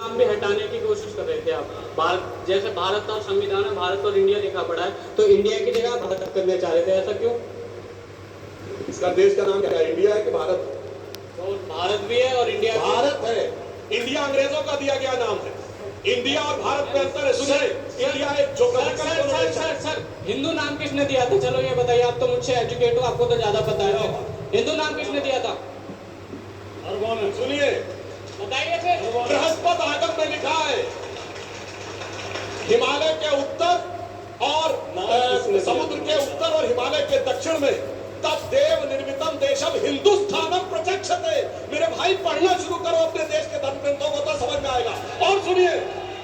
नाम भी हटाने की कोशिश कर रहे थे आप। भारत जैसे भारत और संविधान में भारत और इंडिया लिखा पड़ा है, तो इंडिया की जगह भारत करने चाह रहे थे, ऐसा क्यों? इसका देश का नाम क्या है, इंडिया है कि भारत? तो भारत भी है और इंडिया भारत है। इंडिया अंग्रेजों का दिया गया नाम है। इंडिया और भारत में अंतर है। सुनिए, इंडिया एक सर हिंदू नाम किसने दिया था? चलो ये बताइए, आप तो मुझसे एजुकेट हो, आपको तो ज्यादा पता है। हिंदू नाम किसने दिया था? और कौन है? सुनिए, बताइए फिर। बृहस्पति आगम में लिखा है हिमालय के उत्तर और समुद्र के उत्तर और हिमालय के दक्षिण में तब देव निर्मितम देशम हिंदुस्थानम प्रचक्षते। मेरे भाई पढ़ना शुरू करो अपने देश के धर्म ग्रंथों को, तो समझ में आएगा। और सुनिए,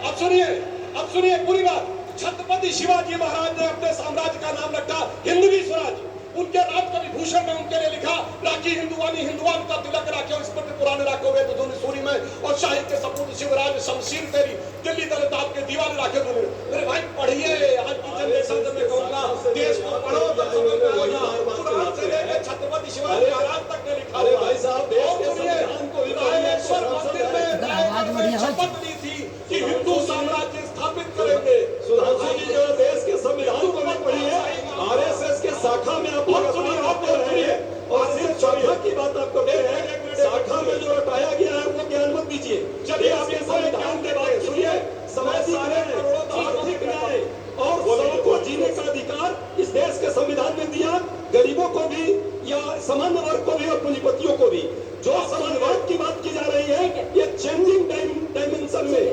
अब सुनिए पूरी बात। छत्रपति शिवाजी महाराज ने अपने साम्राज्य का नाम रखा हिंदवी स्वराज। उनके राज कवि भूषण ने उनके लिए लिखा, राखी हिंदुवानी हिंदुवान का तिलक राखे और स्मृति पुराने राखे हुए धुन सूरी में, और शाही के सपूत शिवराज शमशीर तेरी दिल्ली दलित आपके दीवाने राखे धुन। मेरे भाई पढ़िए, आज की जनरेशन से मैं कहूंगा देश को पढ़ो, तो समझ में आएगा। पुराण से लेकर छत्रपति शिवाजी महाराज तक ने लिखा। अरे भाई साहब, देश के संविधान को रामेश्वर मंदिर में शपथ ली थी कि हिंदू साम्राज्य स्थापित करेंगे। सुधांशु जी जो देश के संविधान को भी पढ़िए, आरएसएस के शाखा में आप सुनिए, और सिर्फ शाखा की बात आप करते हैं। शाखा में जो हटाया गया है वो ज्ञान मत दीजिए। चलिए आप ये संविधान के बात सुनिए। समाज आर्थिक न्याय और सबको जीने का अधिकार इस देश के संविधान में दिया, गरीबों को भी या सामान्य वर्ग को भी और पूंजीपतियों को भी। जो समाजवाद की बात की जा रही है, ये चेंजिंग डायमेंशन में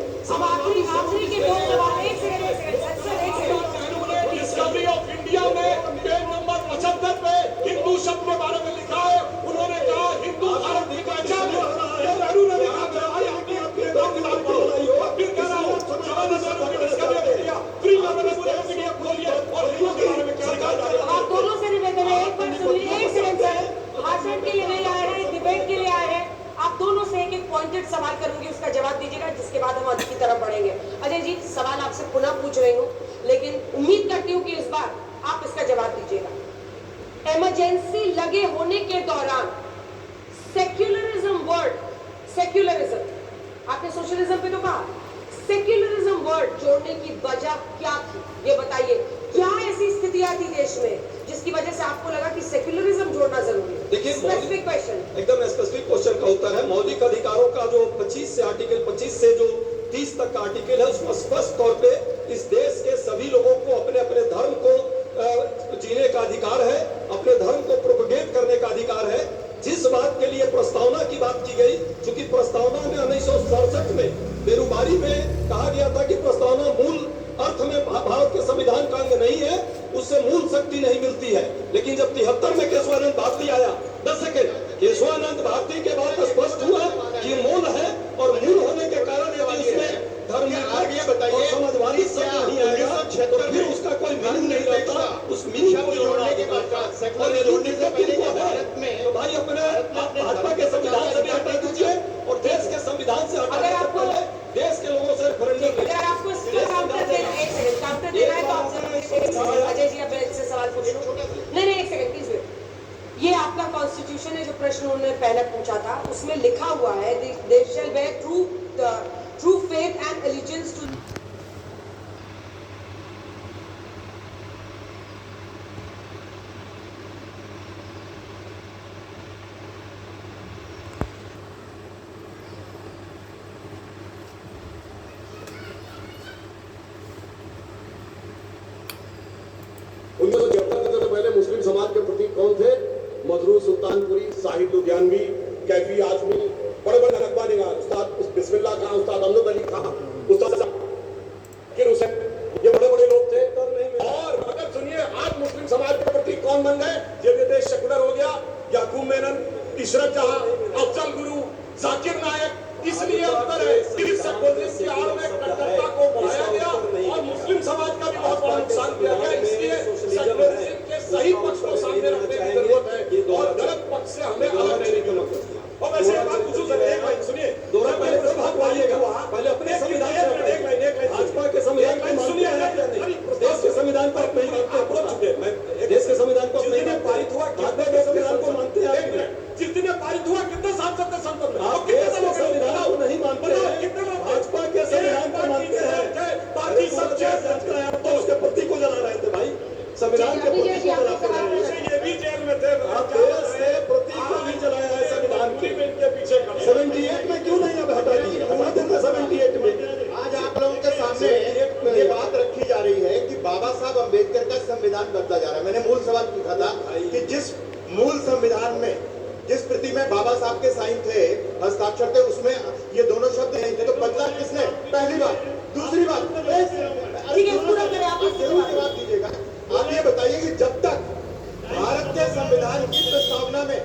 डिस्कवरी ऑफ इंडिया में पेज नंबर 75 पे हिंदू शब्द के बारे में लिखा है। उन्होंने कहा हिंदू भारत की पहचान है। नेहरू ने लिखा फिर कह रहा हूँ फ्री मीडिया खोलिए और हिंदू के बारे में क्या लिखा है। आप दोनों से निवेदन है, एक मिनट सुनिए, एक सेकंड सर। भाषण के लिए नहीं आए हैं, डिबेट के लिए आए हैं। आप दोनों से एक एक पॉइंटेड सवाल करूंगी, उसका जवाब दीजिएगा, जिसके बाद हम आगे की तरफ बढ़ेंगे। अजय जी, सवाल आपसे पुनः पूछ रही हूँ, लेकिन उम्मीद करती हूँ कि इस बार आप इसका जवाब दीजिएगा। इमरजेंसी लगे होने के दौरान सेक्युलरिज्म वर्ड, सेक्युलरिज्म, आपने सोशलिज्म पे तो कहा, सेक्युलरिज्म वर्ड जोड़ने की वजह क्या थी? ये बताइए, क्या ऐसी स्थितियां थी देश में जिसकी वजह से आपको लगा कि सेक्युलरिज्म जोड़ना जरूरी है? देखिए, स्पेसिफिक क्वेश्चन, एकदम स्पेसिफिक क्वेश्चन का उत्तर है। मौलिक अधिकारों का जो 25 से आर्टिकल 25 से जो 30 तक का आर्टिकल है, उसमें स्पष्ट तौर पे इस देश के सभी लोगों को अपने अपने धर्म को जीने का अधिकार है, अपने धर्म को प्रोपगेट करने का अधिकार है। जिस बात के लिए प्रस्तावना की बात की गई, चूंकि प्रस्तावना में 1967 में बेरुबारी में कहा गया था कि प्रस्तावना मूल अर्थ में भारत के संविधान का अंग नहीं है, उससे मूल शक्ति नहीं मिलती है। लेकिन जब 73 में केशवानंद भारती आया, 10 सेकेंड, केशवानंद भारती के बाद स्पष्ट हुआ कि मूल है, और मूल होने के कारण यदि उसमें धर्म और समाजवादी सब नहीं आएगा तो फिर उसका कोई मीनिंग नहीं रहता। उस मीनिंग को जोड़ने के बाद तो भाई अपने भाजपा के संविधान से भी हटा दीजिए और देश के संविधान से हटा, देश के लोगों से रेफरेंडम। अगर आपको काउंटर देना है तो आपसे अजय जी, आप से सवाल पूछ लो। नहीं, एक सेकंड प्लीज वेट। ये आपका कॉन्स्टिट्यूशन है, जो प्रश्न उन्होंने पहले पूछा था, उसमें लिखा हुआ है they shall bear true faith and allegiance to. पहले मुस्लिम समाज के प्रतीक कौन थे? मजरूर सुल्तानपुरी, साहिब लुधियानवी, कैफी आजमी, बड़े बड़े नकबा निगार, उस्ताद बिस्मिल्लाह खां, उस्ताद अमजद अली खां, उस्ताद जाकिर हुसैन, ये बड़े बड़े लोग थे। और अगर सुनिए, आज मुस्लिम समाज के प्रतीक कौन बन गए? जब ये देश सेकुलर हो गया, याकूब मेनन, इशरत जहां, अफजल गुरु, जाकिर नायक, इसलिए अंतर है। इस सेकुलरिज्म की आड़ में कट्टरता को बढ़ाया गया और मुस्लिम समाज का भी बहुत बड़ा नुकसान किया गया। इसलिए सेकुलरिज्म के सही पक्ष को सामने रखने की जरूरत है और गलत पक्ष से हमें अलग रहने की जरूरत है। और वैसे बात पूछूं सर, एक मिनट सुनिए, पहले अपने संविधान अम्बेडकर का संविधान बदला जा रहा है। मैंने मूल सवाल पूछा था कि जिस मूल संविधान में जिस प्रति में बाबा साहब के साइन थे, हस्ताक्षर थे, उसमें ये दोनों शब्द नहीं थे, तो बदला किसने? पहली बात। दूसरी बात, ठीक है, पूरा करें आप इससे जरूर जवाब दीजिएगा। आप ये बताइए कि जब तक भारत के संविधान की प्रस्तावना में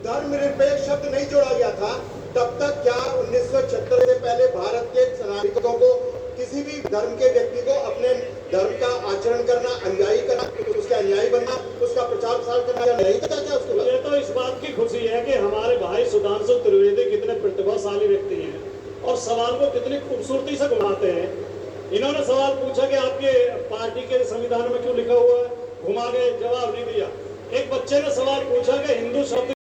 धर्मनिरपेक्ष शब्द नहीं जोड़ा गया था, तब तक क्या 1976 से पहले भारत के नागरिकों को किसी भी धर्म के व्यक्ति को अपने धर्म का आचरण करना, अनुयायी करना, उसके अनुयायी बनना, उसका प्रचार प्रसार करना या नहीं था क्या उसके बाद? ये तो इस बात की खुशी है कि हमारे भाई सुधांशु त्रिवेदी कितने प्रतिभाशाली व्यक्ति हैं और सवाल को कितनी खूबसूरती से घुमाते हैं। इन्होंने सवाल पूछा कि आपके पार्टी के संविधान में क्यों लिखा हुआ है, घुमा के जवाब नहीं दिया। एक बच्चे ने सवाल पूछा कि हिंदू शब्द